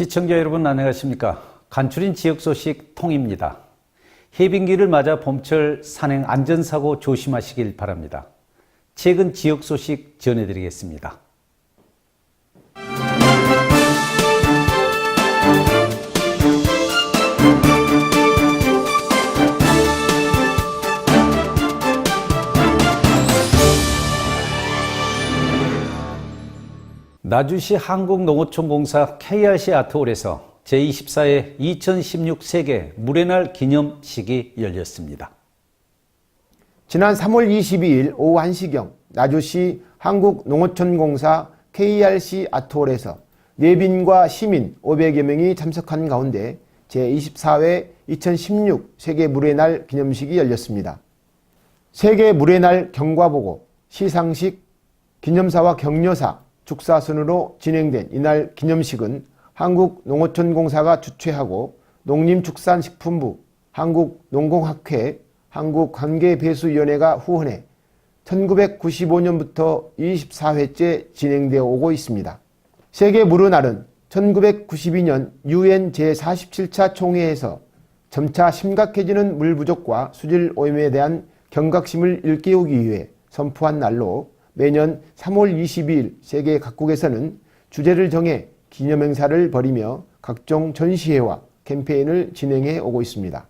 시청자 여러분 안녕하십니까? 간추린 지역 소식 통입니다. 해빙기를 맞아 봄철 산행 안전사고 조심하시길 바랍니다. 최근 지역 소식 전해드리겠습니다. 나주시 한국농어촌공사 KRC 아트홀에서 제24회 2016 세계 물의 날 기념식이 열렸습니다. 지난 3월 22일 오후 1시경 나주시 한국농어촌공사 KRC 아트홀에서 내빈과 시민 500여 명이 참석한 가운데 제24회 2016 세계 물의 날 기념식이 열렸습니다. 세계 물의 날 경과보고, 시상식, 기념사와 격려사, 축사 순으로 진행된 이날 기념식은 한국농어촌공사가 주최하고 농림축산식품부, 한국농공학회, 한국관계배수위원회가 후원해 1995년부터 24회째 진행되어 오고 있습니다. 세계 물의 날은 1992년 UN 제47차 총회에서 점차 심각해지는 물 부족과 수질 오염에 대한 경각심을 일깨우기 위해 선포한 날로 매년 3월 22일 세계 각국에서는 주제를 정해 기념행사를 벌이며 각종 전시회와 캠페인을 진행해 오고 있습니다.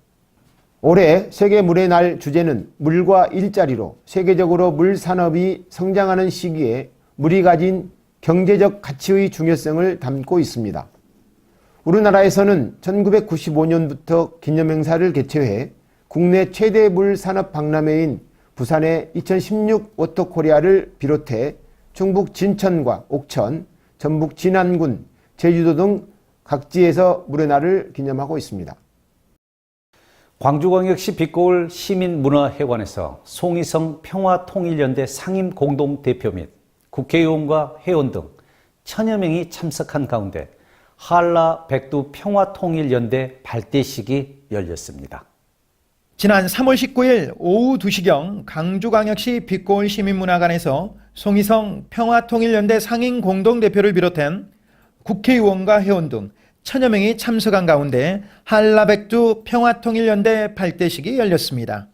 올해 세계 물의 날 주제는 물과 일자리로 세계적으로 물 산업이 성장하는 시기에 물이 가진 경제적 가치의 중요성을 담고 있습니다. 우리나라에서는 1995년부터 기념행사를 개최해 국내 최대 물 산업 박람회인 부산의 2016 워터코리아를 비롯해 충북 진천과 옥천, 전북 진안군, 제주도 등 각지에서 물의 날을 기념하고 있습니다. 광주광역시 빛거울 시민문화회관에서 송희성 평화통일연대 상임공동대표 및 국회의원과 회원 등 천여 명이 참석한 가운데 한라 백두 평화통일연대 발대식이 열렸습니다. 지난 3월 19일 오후 2시경 광주광역시 빛거울 시민문화관에서 송희성 평화통일연대 상임공동대표를 비롯한 국회의원과 회원 등 천여 명이 참석한 가운데 한라백두 평화통일연대 발대식이 열렸습니다.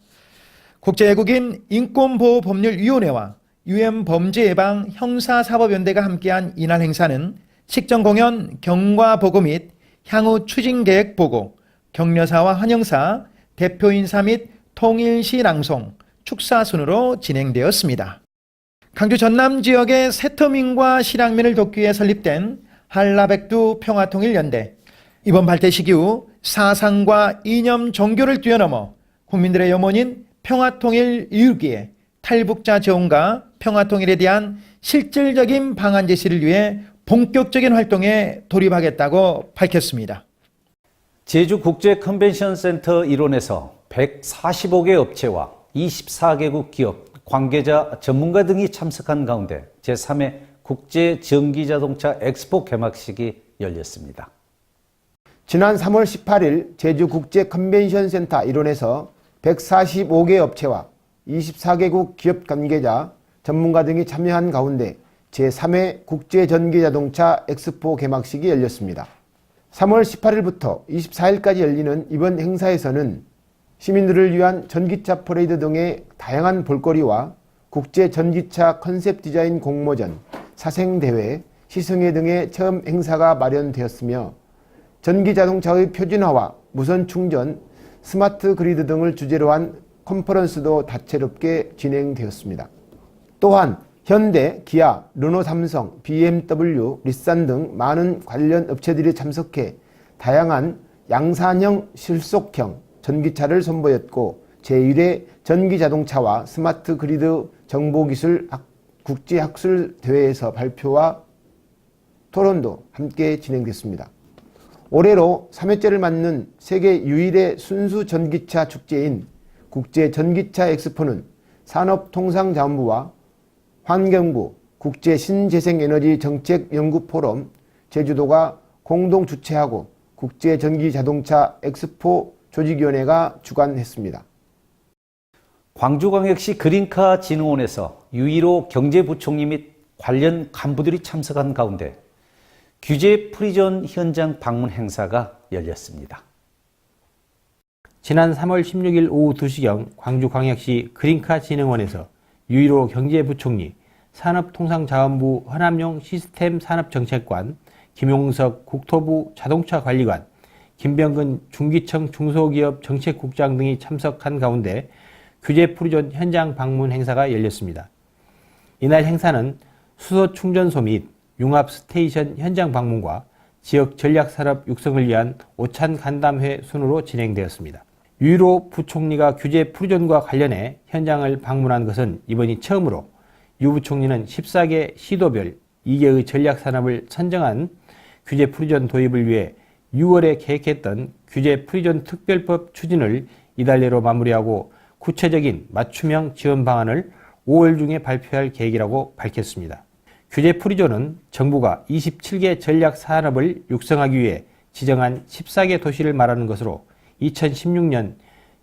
국제외국인 인권보호법률위원회와 유엔범죄예방 형사사법연대가 함께한 이날 행사는 식전공연, 경과보고 및 향후 추진계획 보고, 격려사와 환영사, 대표인사 및 통일시 낭송, 축사 순으로 진행되었습니다. 광주 전남 지역의 세터민과 실향민을 돕기 위해 설립된 한라백두 평화통일연대, 이번 발대식 이후 사상과 이념, 종교를 뛰어넘어 국민들의 염원인 평화통일 이루기에 탈북자 재혼과 평화통일에 대한 실질적인 방안 제시를 위해 본격적인 활동에 돌입하겠다고 밝혔습니다. 제주국제컨벤션센터 일원에서 145개 업체와 24개국 기업, 관계자, 전문가 등이 참석한 가운데 제3회 국제전기자동차 엑스포 개막식이 열렸습니다. 지난 3월 18일 제주국제컨벤션센터 일원에서 145개 업체와 24개국 기업 관계자, 전문가 등이 참여한 가운데 제3회 국제전기자동차 엑스포 개막식이 열렸습니다. 3월 18일부터 24일까지 열리는 이번 행사에서는 시민들을 위한 전기차 퍼레이드 등의 다양한 볼거리와 국제전기차 컨셉 디자인 공모전, 사생대회, 시승회 등의 체험 행사가 마련되었으며 전기자동차의 표준화와 무선 충전, 스마트 그리드 등을 주제로 한 컨퍼런스도 다채롭게 진행되었습니다. 또한 현대, 기아, 르노삼성, BMW, 닛산 등 많은 관련 업체들이 참석해 다양한 양산형, 실속형 전기차를 선보였고 제1회 전기자동차와 스마트 그리드 정보기술 국제학술대회에서 발표와 토론도 함께 진행됐습니다. 올해로 3회째를 맞는 세계 유일의 순수 전기차 축제인 국제전기차 엑스포는 산업통상자원부와 환경부, 국제신재생에너지정책연구포럼, 제주도가 공동 주최하고 국제전기자동차 엑스포 조직위원회가 주관했습니다. 광주광역시 그린카 진흥원에서 유일호 경제부총리 및 관련 간부들이 참석한 가운데 규제 프리존 현장 방문 행사가 열렸습니다. 지난 3월 16일 오후 2시경 광주광역시 그린카 진흥원에서 유일호 경제부총리, 산업통상자원부 허남용 시스템 산업정책관, 김용석 국토부 자동차관리관, 김병근 중기청 중소기업 정책국장 등이 참석한 가운데 규제 프리존 현장 방문 행사가 열렸습니다. 이날 행사는 수소 충전소 및 융합 스테이션 현장 방문과 지역 전략산업 육성을 위한 오찬 간담회 순으로 진행되었습니다. 유일호 부총리가 규제 프리존과 관련해 현장을 방문한 것은 이번이 처음으로 유 부총리는 14개 시도별 2개의 전략산업을 선정한 규제 프리존 도입을 위해 6월에 계획했던 규제 프리존 특별법 추진을 이달 내로 마무리하고 구체적인 맞춤형 지원 방안을 5월 중에 발표할 계획이라고 밝혔습니다. 규제 프리존은 정부가 27개 전략 산업을 육성하기 위해 지정한 14개 도시를 말하는 것으로 2016년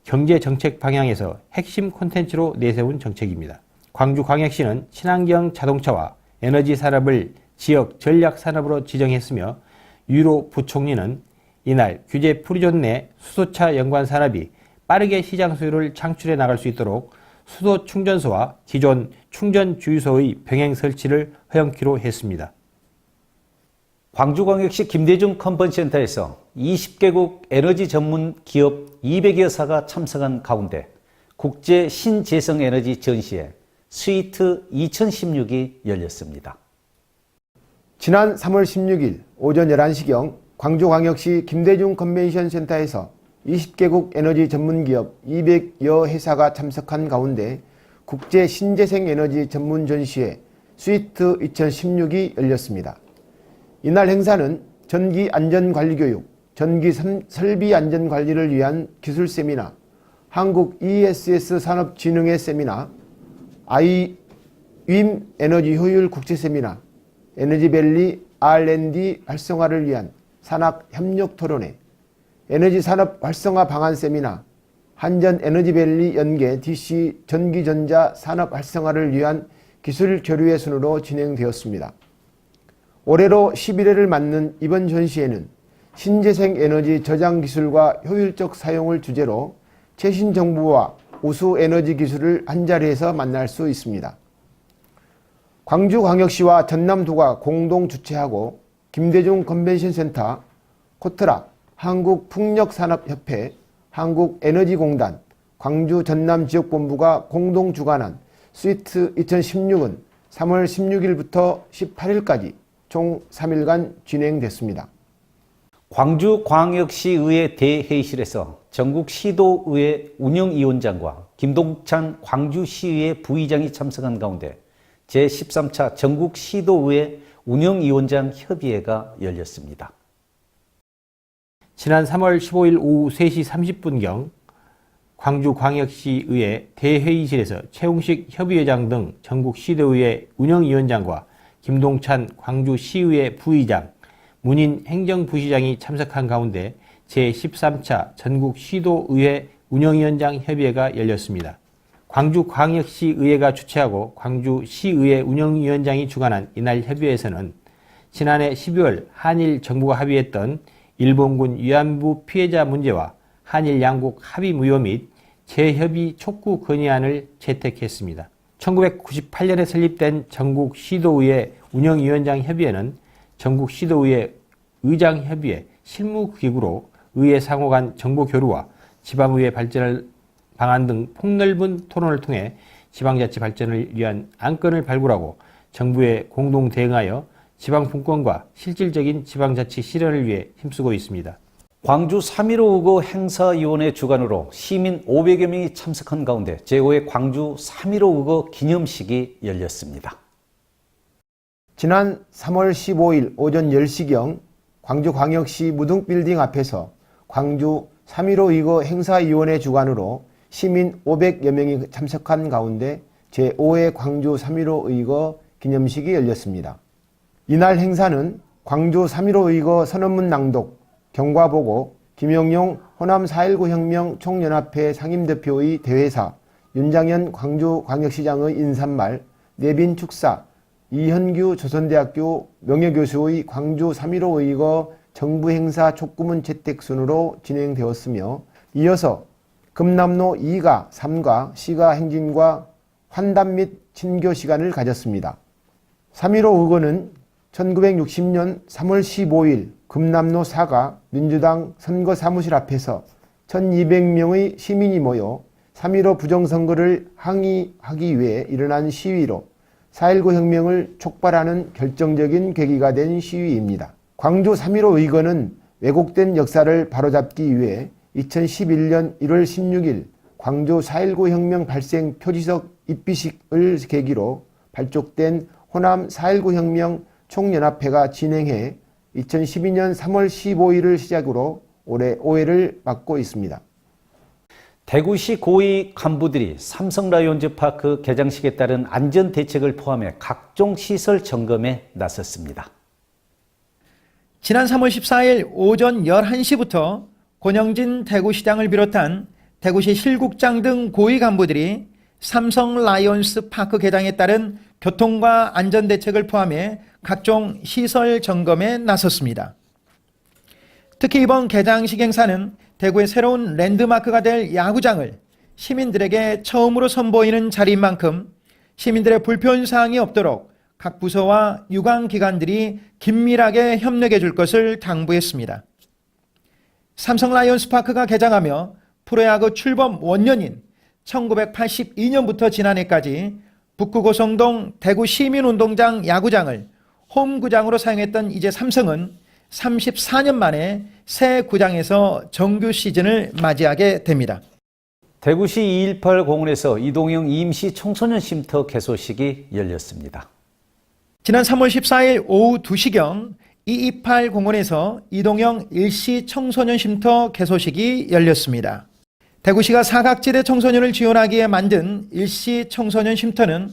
경제정책 방향에서 핵심 콘텐츠로 내세운 정책입니다. 광주광역시는 친환경 자동차와 에너지 산업을 지역 전략 산업으로 지정했으며 유일호 부총리는 이날 규제 프리존 내 수소차 연관 산업이 빠르게 시장 수요를 창출해 나갈 수 있도록 수소 충전소와 기존 충전 주유소의 병행 설치를 허용키로 했습니다. 광주광역시 김대중 컨벤션센터에서 20개국 에너지 전문 기업 200여사가 참석한 가운데 국제 신재생 에너지 전시회 스위트 2016이 열렸습니다. 지난 3월 16일 오전 11시경 광주광역시 김대중 컨벤션 센터에서 20개국 에너지 전문기업 200여 회사가 참석한 가운데 국제 신재생 에너지 전문 전시회 스위트 2016이 열렸습니다. 이날 행사는 전기 안전관리교육, 전기 설비 안전관리를 위한 기술 세미나, 한국 ESS 산업진흥회 세미나, 아이윈 에너지 효율 국제 세미나, 에너지밸리 R&D 활성화를 위한 산학 협력 토론회, 에너지 산업 활성화 방안 세미나, 한전 에너지밸리 연계 DC 전기전자 산업 활성화를 위한 기술 교류회 순으로 진행되었습니다. 올해로 11회를 맞는 이번 전시회는 신재생 에너지 저장 기술과 효율적 사용을 주제로 최신 정보와 우수 에너지 기술을 한자리에서 만날 수 있습니다. 광주광역시와 전남도가 공동 주최하고 김대중 컨벤션센터, 코트라, 한국풍력산업협회, 한국에너지공단, 광주 전남지역본부가 공동 주관한 스위트 2016은 3월 16일부터 18일까지 총 3일간 진행됐습니다. 광주광역시의회 대회의실에서 전국시도의회 운영위원장과 김동찬 광주시의회 부의장이 참석한 가운데 제13차 전국시도의회 운영위원장 협의회가 열렸습니다. 지난 3월 15일 오후 3시 30분경 광주광역시의회 대회의실에서 최웅식 협의회장 등 전국시도의회 운영위원장과 김동찬 광주시의회 부의장, 문인 행정부시장이 참석한 가운데 제13차 전국시도의회 운영위원장 협의회가 열렸습니다. 광주광역시의회가 주최하고 광주시의회 운영위원장이 주관한 이날 협의회에서는 지난해 12월 한일 정부가 합의했던 일본군 위안부 피해자 문제와 한일 양국 합의 무효 및 재협의 촉구 건의안을 채택했습니다. 1998년에 설립된 전국시도의회 운영위원장 협의회는 전국시도의회 의장협의회 실무기구로 의회 상호 간 정보 교류와 지방의회 발전을 방안 등 폭넓은 토론을 통해 지방자치 발전을 위한 안건을 발굴하고 정부에 공동 대응하여 지방분권과 실질적인 지방자치 실현을 위해 힘쓰고 있습니다. 광주 3.15 의거 행사위원회 주관으로 시민 500여 명이 참석한 가운데 제5회 광주 3.15 의거 기념식이 열렸습니다. 지난 3월 15일 오전 10시경 광주광역시 무등빌딩 앞에서 광주 3.15 의거 행사위원회 주관으로 시민 500여 명이 참석한 가운데 제5회 광주 3.15 의거 기념식이 열렸습니다. 이날 행사는 광주 3.15 의거 선언문 낭독, 경과보고, 김영용 호남 4.19 혁명 총연합회 상임대표의 대회사, 윤장현 광주광역시장의 인사말, 내빈 축사, 이현규 조선대학교 명예교수의 광주 3.15 의거 정부행사 촉구문 채택 순으로 진행되었으며 이어서 금남로 2가, 3가, 시가 행진과 환담 및 친교 시간을 가졌습니다. 3.15 의거는 1960년 3월 15일 금남로 4가 민주당 선거사무실 앞에서 1200명의 시민이 모여 3.15 부정선거를 항의하기 위해 일어난 시위로 4.19 혁명을 촉발하는 결정적인 계기가 된 시위입니다. 광주 3.15 의거는 왜곡된 역사를 바로잡기 위해 2011년 1월 16일 광주 4.19 혁명 발생 표지석 입비식을 계기로 발족된 호남 4.19 혁명 총연합회가 진행해 2012년 3월 15일을 시작으로 올해 5회를 맞고 있습니다. 대구시 고위 간부들이 삼성 라이온즈 파크 개장식에 따른 안전 대책을 포함해 각종 시설 점검에 나섰습니다. 지난 3월 14일 오전 11시부터 권영진 대구시장을 비롯한 대구시 실국장 등 고위 간부들이 삼성 라이온스 파크 개장에 따른 교통과 안전 대책을 포함해 각종 시설 점검에 나섰습니다. 특히 이번 개장식 행사는 대구의 새로운 랜드마크가 될 야구장을 시민들에게 처음으로 선보이는 자리인 만큼 시민들의 불편사항이 없도록 각 부서와 유관기관들이 긴밀하게 협력해 줄 것을 당부했습니다. 삼성 라이온스 파크가 개장하며 프로야구 출범 원년인 1982년부터 지난해까지 북구고성동 대구시민운동장 야구장을 홈구장으로 사용했던 이제 삼성은 34년 만에 새 구장에서 정규 시즌을 맞이하게 됩니다. 대구시 218 공원에서 이동형 임시 청소년 쉼터 개소식이 열렸습니다. 지난 3월 14일 오후 2시경 228 공원에서 이동형 일시 청소년 쉼터 개소식이 열렸습니다. 대구시가 사각지대 청소년을 지원하기에 만든 일시 청소년 쉼터는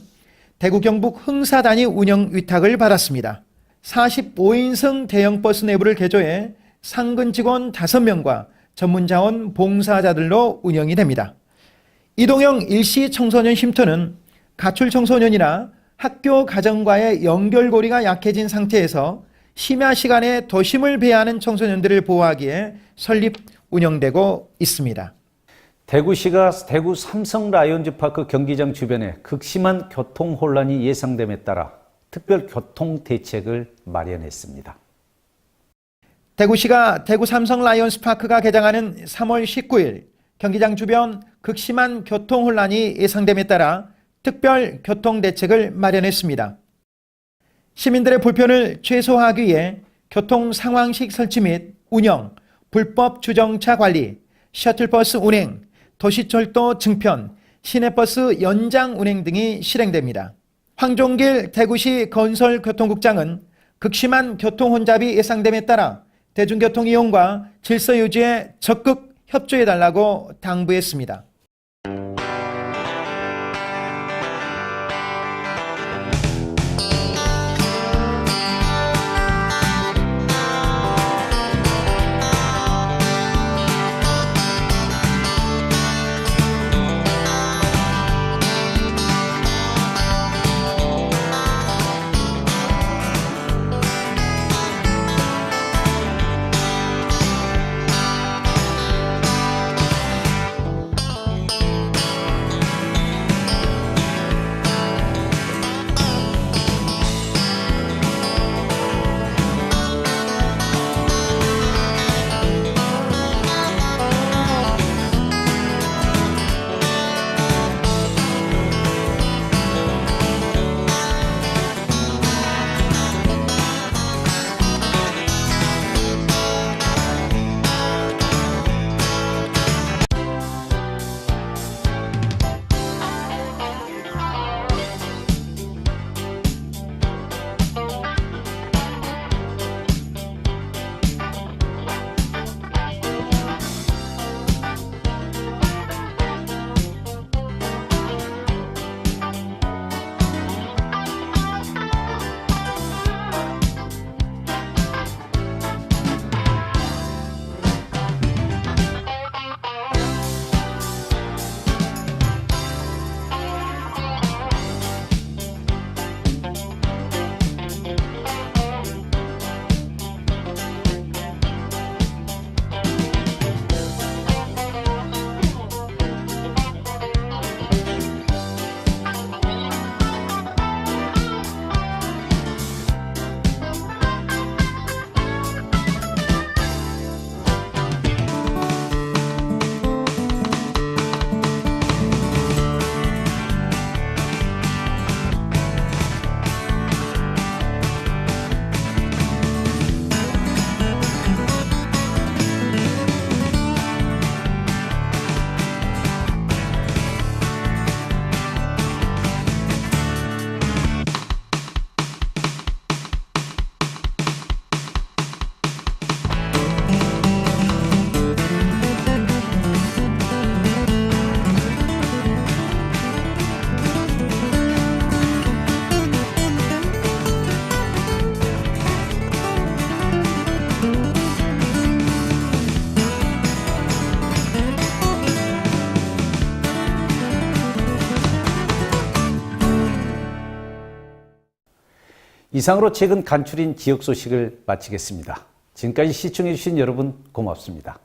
대구 경북 흥사단이 운영 위탁을 받았습니다. 45인승 대형버스 내부를 개조해 상근 직원 5명과 전문자원 봉사자들로 운영이 됩니다. 이동형 일시 청소년 쉼터는 가출 청소년이나 학교 가정과의 연결고리가 약해진 상태에서 심야 시간에 도심을 배회하는 청소년들을 보호하기에 설립 운영되고 있습니다. 대구시가 대구 삼성 라이온즈 파크 경기장 주변에 극심한 교통 혼란이 예상됨에 따라 특별 교통 대책을 마련했습니다. 대구시가 대구 삼성 라이온스 파크가 개장하는 3월 19일 경기장 주변 극심한 교통 혼란이 예상됨에 따라 특별 교통 대책을 마련했습니다. 시민들의 불편을 최소화하기 위해 교통 상황식 설치 및 운영, 불법 주정차 관리, 셔틀버스 운행, 도시철도 증편, 시내버스 연장 운행 등이 실행됩니다. 황종길 대구시 건설교통국장은 극심한 교통 혼잡이 예상됨에 따라 대중교통 이용과 질서 유지에 적극 협조해달라고 당부했습니다. 이상으로 최근 간추린 지역 소식을 마치겠습니다. 지금까지 시청해주신 여러분 고맙습니다.